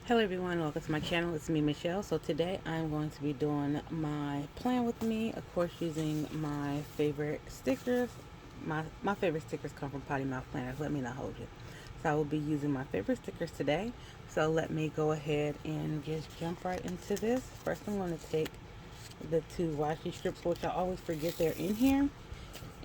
Hello everyone, welcome to my channel. It's me, Michelle. So today I'm going to be doing my plan with me, of course using my favorite stickers. My favorite stickers come from Potty Mouth Planners, let me not hold you. So I will be using my favorite stickers today. So let me go ahead and just jump right into this. First I'm going to take the two washi strips, which I always forget they're in here.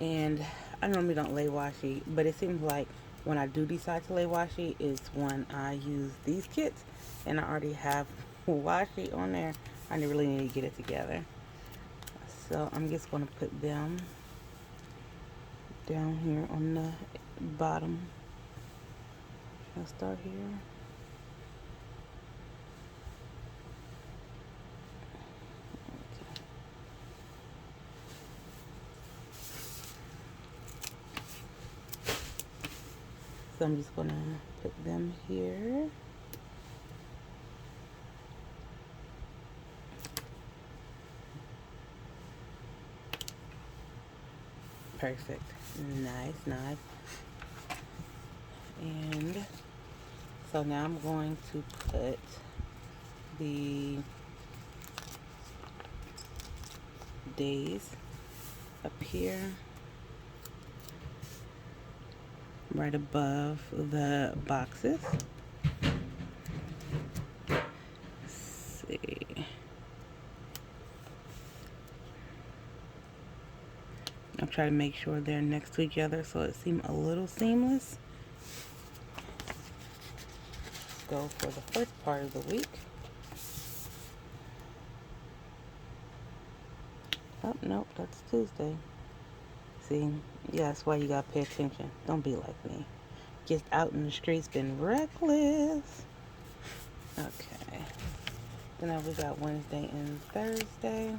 And I normally don't lay washi, but it seems like when I do decide to lay washi is when I use these kits, and I already have washi on there. I really need to get it together. So I'm just going to put them down here on the bottom. I'll start here. So I'm just going to put them here. Perfect. Nice. And so now I'm going to put the days up here right above the boxes. Let's see. I'll try to make sure they're next to each other so it seems a little seamless. Let's go for the first part of the week. Oh, nope, that's Tuesday. See, yeah, that's why you gotta pay attention. Don't be like me. Just out in the streets been reckless. Okay. So now we got Wednesday and Thursday.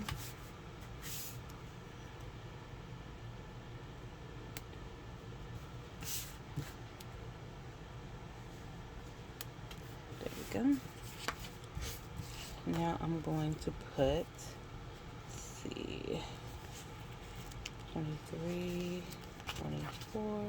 There we go. Now I'm going to put, let's see, 23, 24.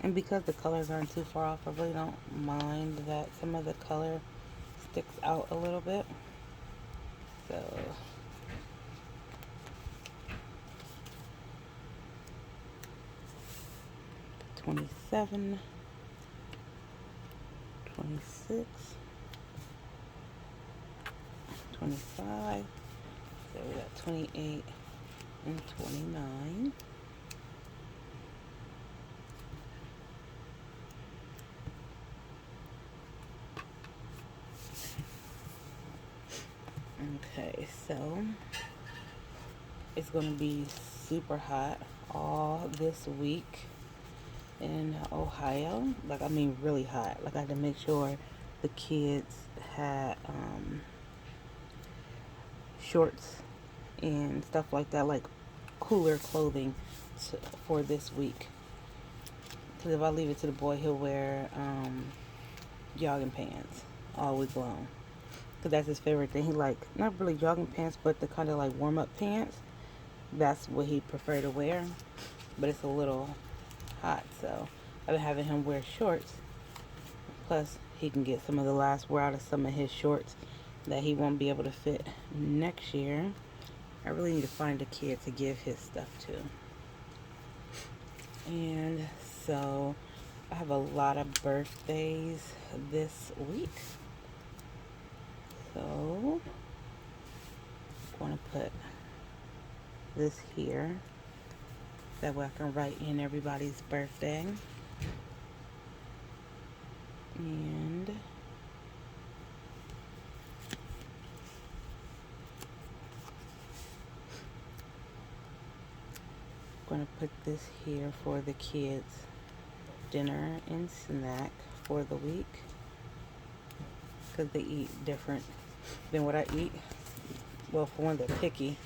And because the colors aren't too far off, I really don't mind that some of the color sticks out a little bit. So 27, 26, 25. So we got 28 and 29. Okay, so it's going to be super hot all this week in Ohio. Like, I mean, really hot. Like, I had to make sure the kids had shorts and stuff like that, like cooler clothing for this week. Because if I leave it to the boy, he'll wear jogging pants all week long. Because that's his favorite thing. He like, not really jogging pants, but the kind of like warm-up pants. That's what he prefer to wear. But it's a little hot, so I've been having him wear shorts. Plus, he can get some of the last wear out of some of his shorts that he won't be able to fit next year. I really need to find a kid to give his stuff to. And so I have a lot of birthdays this week. So I'm going to put this here. That way I can write in everybody's birthday. And I'm going to put this here for the kids' dinner and snack for the week. Because they eat different than what I eat. Well, for one, they're picky.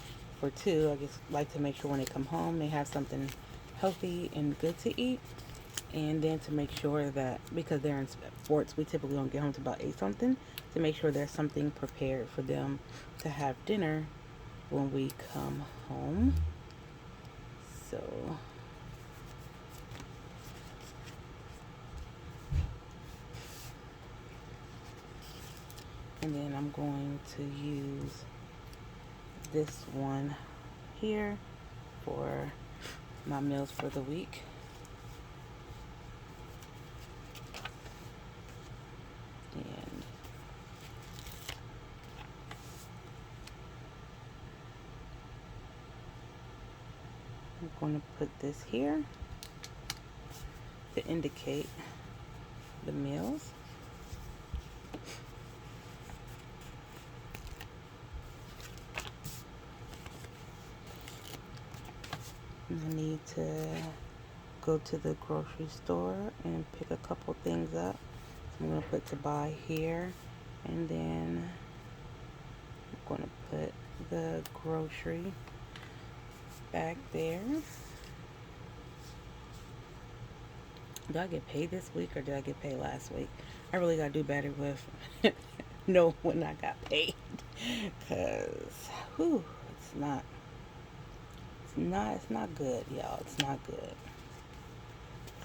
For two, I just like to make sure when they come home they have something healthy and good to eat. And then to make sure that, because they're in sports, we typically don't get home to about 8 something, to make sure there's something prepared for them to have dinner when we come home. So and then I'm going to use this one here for my meals for the week. And I'm going to put this here to indicate the meals. And I need to go to the grocery store and pick a couple things up. So I'm going to put to buy here, and then I'm going to put the grocery back there. Do I get paid this week or did I get paid last week? I really got to do better with know when I got paid, because it's not good, y'all. It's not good.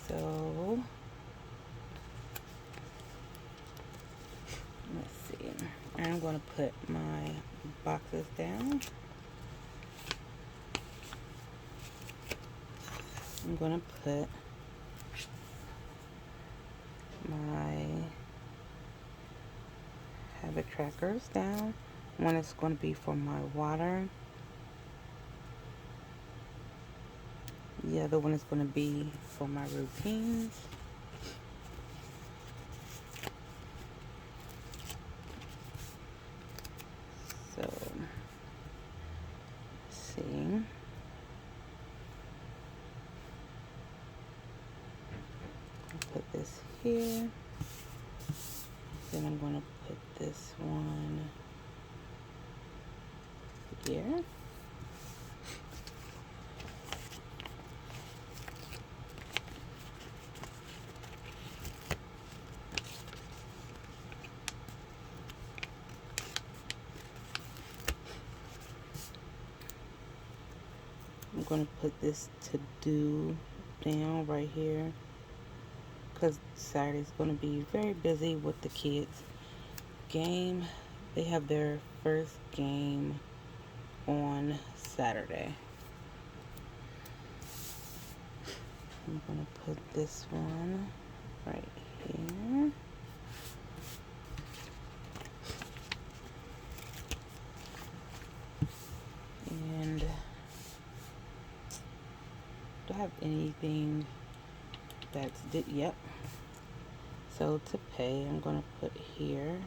So let's see. I'm going to put my boxes down. I'm going to put my habit trackers down. One is going to be for my water. The other one is going to be for my routines. So, let's see. I'll put this here. Then I'm going to put this one here. I'm going to put this to do down right here, because Saturday's going to be very busy with the kids' game. They have their first game on Saturday. I'm going to put this one right here. And do I have anything that's yep. So to pay, I'm going to put here.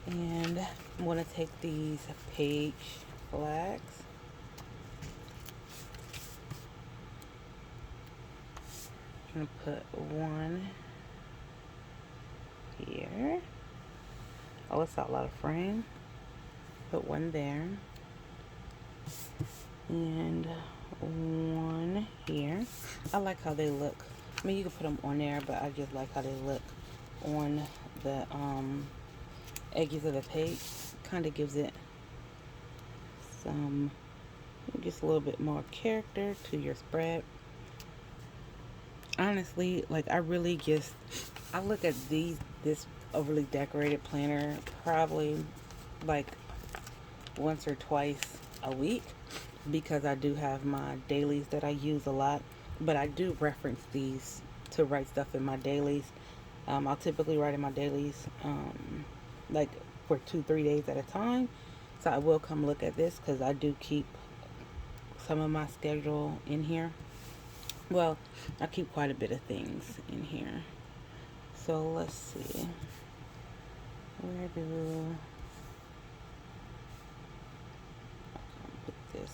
And I'm going to take these page flags. I'm going to put one here. Oh, it's a lot of frame. Put one there. And one here. I like how they look. I mean, you can put them on there, but I just like how they look on the edges of the page. Kind of gives it some, just a little bit more character to your spread. Honestly, like I look at this overly decorated planner probably like once or twice a week, because I do have my dailies that I use a lot, but I do reference these to write stuff in my dailies. I'll typically write in my dailies like for 2-3 days at a time, so I will come look at this because I do keep some of my schedule in here. Well, I keep quite a bit of things in here. So let's see, where do I put this?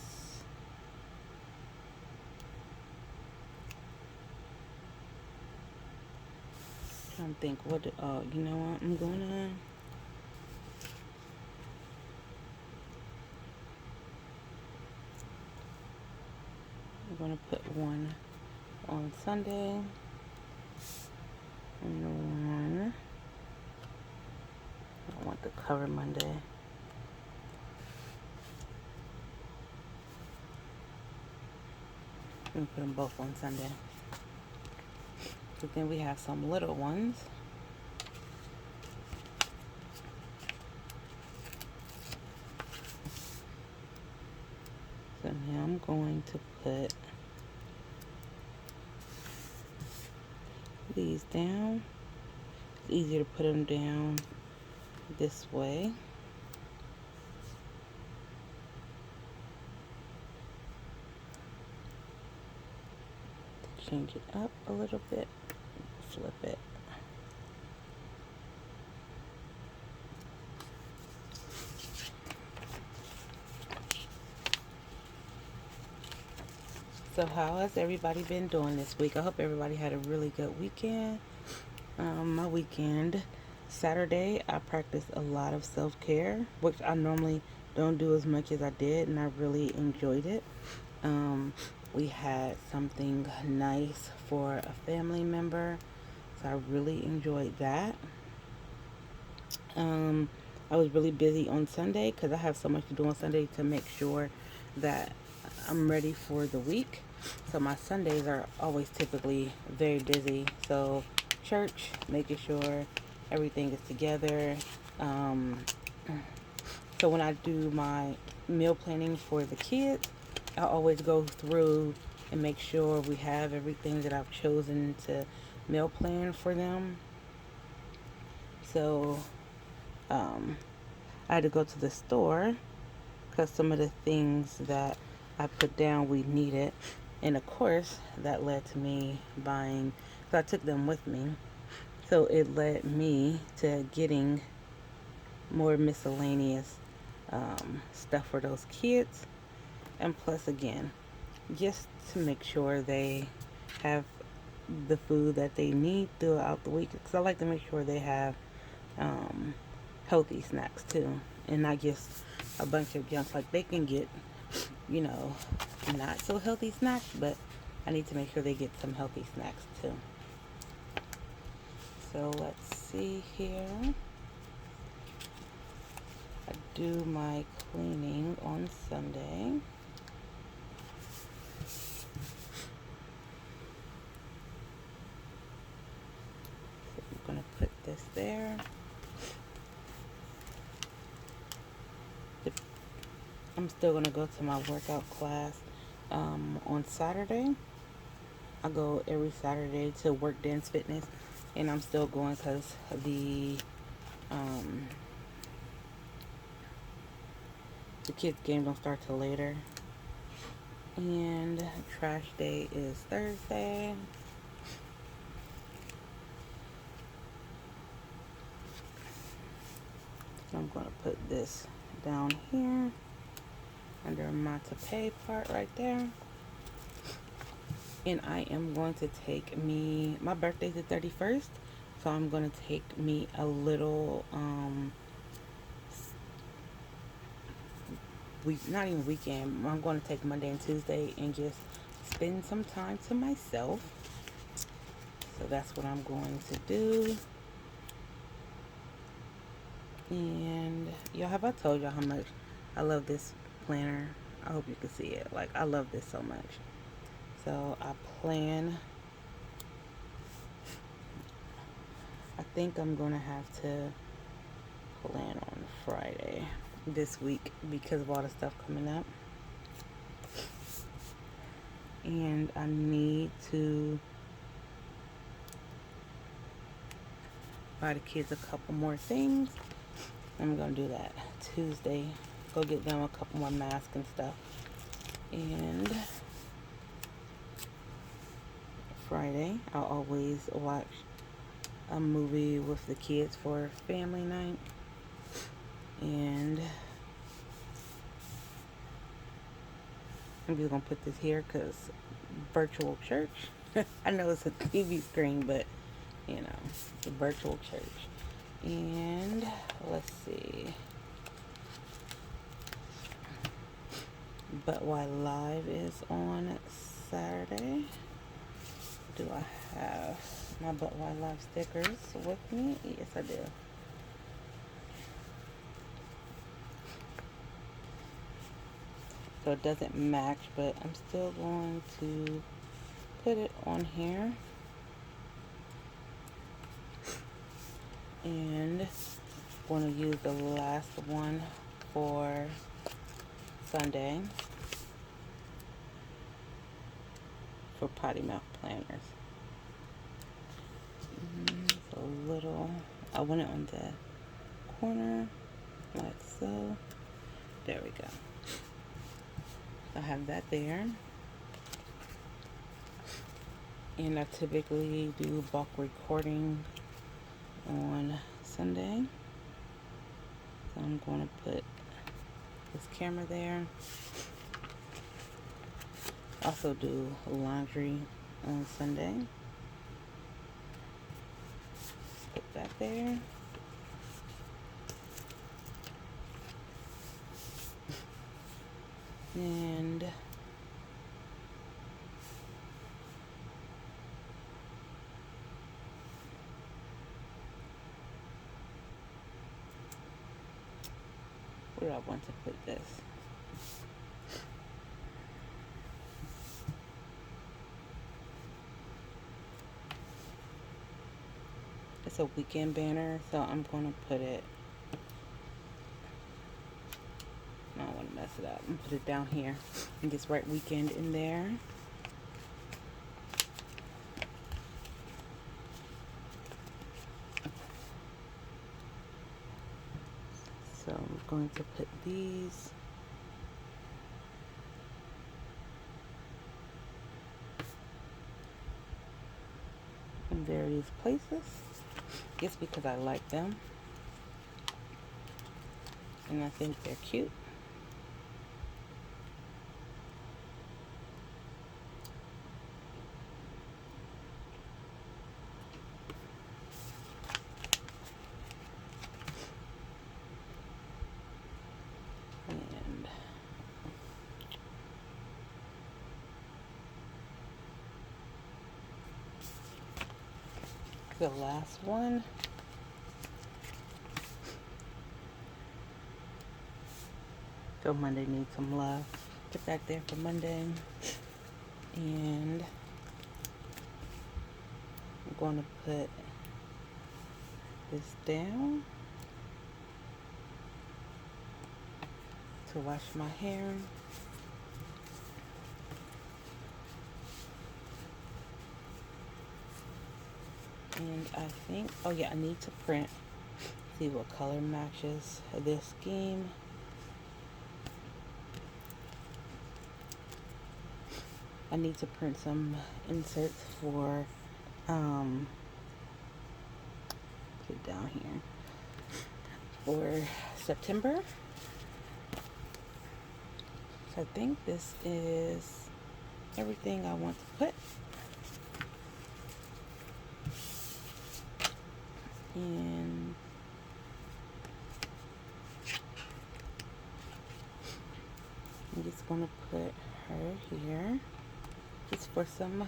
I'm trying to think what you know what, I'm gonna put one on Sunday and one want the cover Monday. Let me put them both on Sunday. But then we have some little ones. So now I'm going to put these down. It's easier to put them down this way. Change it up a little bit, flip it. So how has everybody been doing this week? I hope everybody had a really good weekend. My weekend, Saturday, I practiced a lot of self-care, which I normally don't do as much as I did, and I really enjoyed it. We had something nice for a family member, so I really enjoyed that. I was really busy on Sunday because I have so much to do on Sunday to make sure that I'm ready for the week. So my Sundays are always typically very busy. So church, making sure everything is together. So when I do my meal planning for the kids, I always go through and make sure we have everything that I've chosen to meal plan for them. So I had to go to the store because some of the things that I put down we needed, and of course that led to me buying, so I took them with me, so it led me to getting more miscellaneous stuff for those kids, and plus again just to make sure they have the food that they need throughout the week, because I like to make sure they have healthy snacks too, and not just a bunch of junk. Like they can get, you know, not so healthy snacks, but I need to make sure they get some healthy snacks too. So let's see here. I do my cleaning on Sunday. So I'm gonna put this there. I'm still going to go to my workout class on Saturday. I go every Saturday to Work Dance Fitness, and I'm still going because the kids' game don't start till later. And trash day is Thursday. So I'm going to put this down here under my to pay part right there. And I am going to take me, my birthday's the 31st, so I'm going to take me a little not even weekend, I'm going to take Monday and Tuesday and just spend some time to myself. So that's what I'm going to do. And y'all, have I told y'all how much I love this planner? I hope you can see it. Like, I love this so much. So I think I'm gonna have to plan on Friday this week because of all the stuff coming up, and I need to buy the kids a couple more things. I'm gonna do that Tuesday, go get them a couple more masks and stuff, and Friday I'll always watch a movie with the kids for family night. And I'm just gonna put this here because virtual church. I know it's a TV screen, but you know, the virtual church. And let's see, But Why Live is on Saturday. Do I have my But Why Live stickers with me? Yes, I do. so it doesn't match, but I'm still going to put it on here. And I'm going to use the last one for Sunday for Potty Mouth Planners. So a little, I want it on the corner like so. There we go. I have that there. And I typically do bulk recording on Sunday. So I'm going to put this camera there. Also do laundry on Sunday. Put that there. And where do I want to put this? It's a weekend banner, so I'm going to put it, I don't want to mess it up. I'm going to put it down here and just write weekend in there. So I'm going to put these in various places, just because I like them and I think they're cute. And the last one, so Monday needs some love. Put that there for Monday. And I'm going to put this down to wash my hair. And I think, oh yeah, I need to print, see what color matches this scheme. I need to print some inserts for, put it down here, for September. So I think this is everything I want to put. And I'm just going to put her here just for some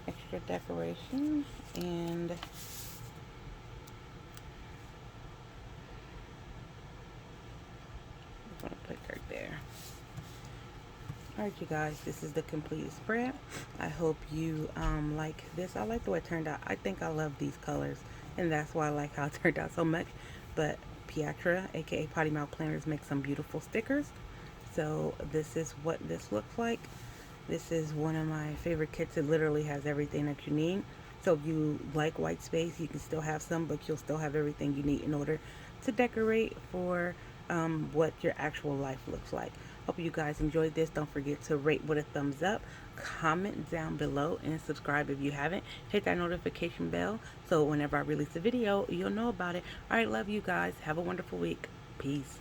extra decoration. And I'm going to put her there. Alright, you guys, this is the completed spread. I hope you like this. I like the way it turned out. I think I love these colors, and that's why I like how it turned out so much. But Pietra, aka Potty Mouth Planners, makes some beautiful stickers. So this is what this looks like. This is one of my favorite kits. It literally has everything that you need. So if you like white space, you can still have some, but you'll still have everything you need in order to decorate for what your actual life looks like. Hope you guys enjoyed this. Don't forget to rate with a thumbs up, comment down below, and subscribe if you haven't. Hit that notification bell so whenever I release a video, you'll know about it. All right, love you guys. Have a wonderful week. Peace.